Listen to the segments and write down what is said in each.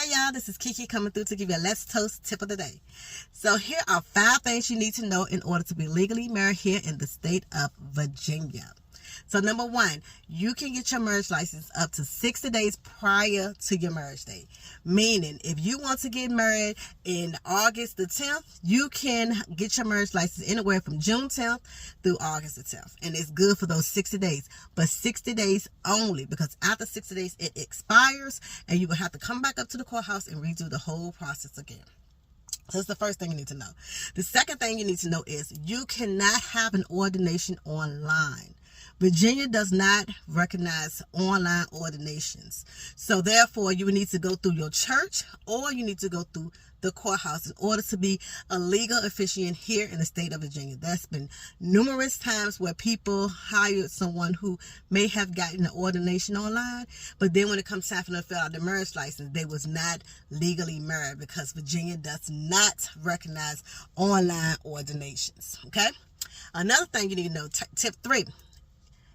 Hi y'all, this is Kiki coming through to give you a Let's Toast tip of the day. So here are 5 things you need to know in order to be legally married here in the state of Virginia. So number 1, you can get your marriage license up to 60 days prior to your marriage date. Meaning, if you want to get married in August the 10th, you can get your marriage license anywhere from June 10th through August the 10th. And it's good for those 60 days. But 60 days only, because after 60 days, it expires, and you will have to come back up to the courthouse and redo the whole process again. So that's the first thing you need to know. The second thing you need to know is you cannot have an ordination online. Virginia does not recognize online ordinations. So therefore, you would need to go through your church or you need to go through the courthouse in order to be a legal officiant here in the state of Virginia. There's been numerous times where people hired someone who may have gotten an ordination online, but then when it comes time for them to fill out the marriage license, they was not legally married because Virginia does not recognize online ordinations. Okay? Another thing you need to know, tip 3.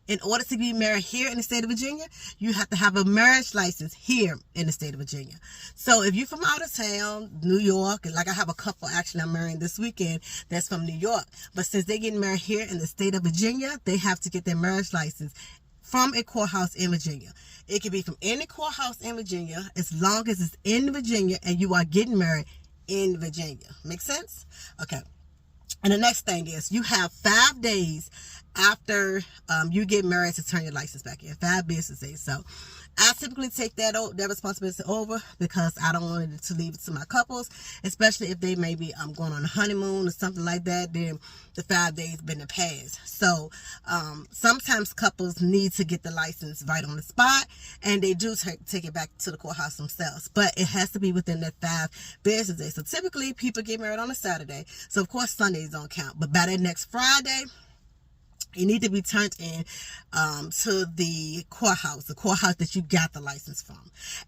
In order to be married here in the state of Virginia, you have to have a marriage license here in the state of Virginia. So if you're from out of town, New York, and like I have a couple actually I'm marrying this weekend that's from New York, but since they're getting married here in the state of Virginia, they have to get their marriage license from a courthouse in Virginia. It can be from any courthouse in Virginia as long as it's in Virginia and you are getting married in Virginia. Make sense? Okay. And the next thing is you have 5 days after you get married to turn your license back in, 5 business days. So I typically take that responsibility over because I don't want to leave it to my couples, especially if they maybe going on a honeymoon or something like that. Then the 5 days been passed. So sometimes couples need to get the license right on the spot, and they do take it back to the courthouse themselves. But it has to be within that 5 business days. So typically people get married on a Saturday, so of course Sundays don't count. But by that next Friday, you need to be turned in to the courthouse that you got the license from.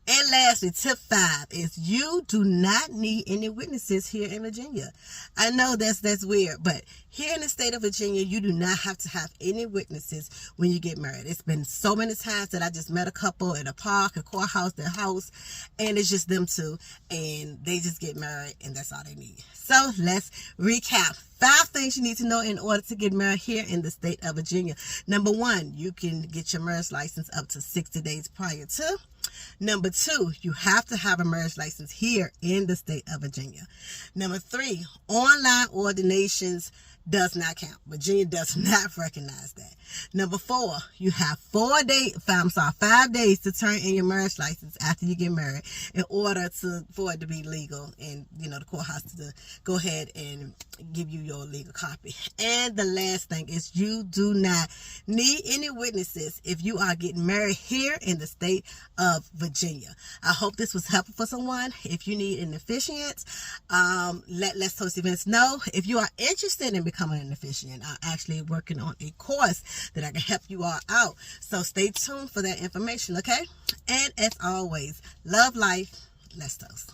And lastly, tip 5 is you do not need any witnesses here in Virginia. I know that's weird, but here in the state of Virginia, you do not have to have any witnesses when you get married. It's been so many times that I just met a couple at a park, a courthouse, their house, and it's just them two, and they just get married, and that's all they need. So let's recap. 5 things you need to know in order to get married here in the state of Virginia. Number 1, you can get your marriage license up to 60 days prior to. Number 2, you have to have a marriage license here in the state of Virginia. Number 3, online ordinations does not count. Virginia does not recognize that. Number 4, you have 5 days to turn in your marriage license after you get married in order for it to be legal, and the courthouse to go ahead and give you your legal copy. And the last thing is you do not need any witnesses if you are getting married here in the state of Virginia. I hope this was helpful for someone. If you need an officiant, let Let's Toast Events know. If you are interested in becoming an officiant, I'm actually working on a course that I can help you all out. So stay tuned for that information, okay? And as always, love life. Let's toast.